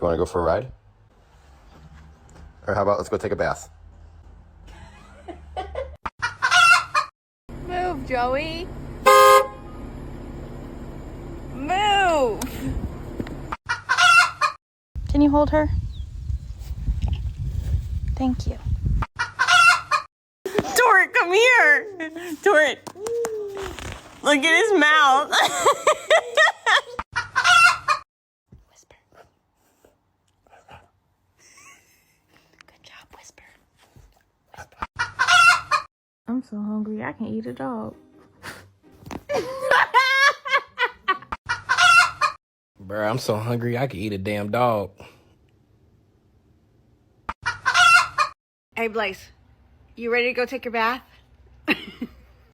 You want to go for a ride? Or how about let's go take a bath? Move, Joey. Move. Can you hold her? Thank you. Tort, come here. Tort. Look at his mouth. Whisper. Good job, Whisper. Whisper. I'm so hungry, I can eat a dog. Bruh, I'm so hungry I could eat a damn dog. Hey, Blaze, you ready to go take your bath?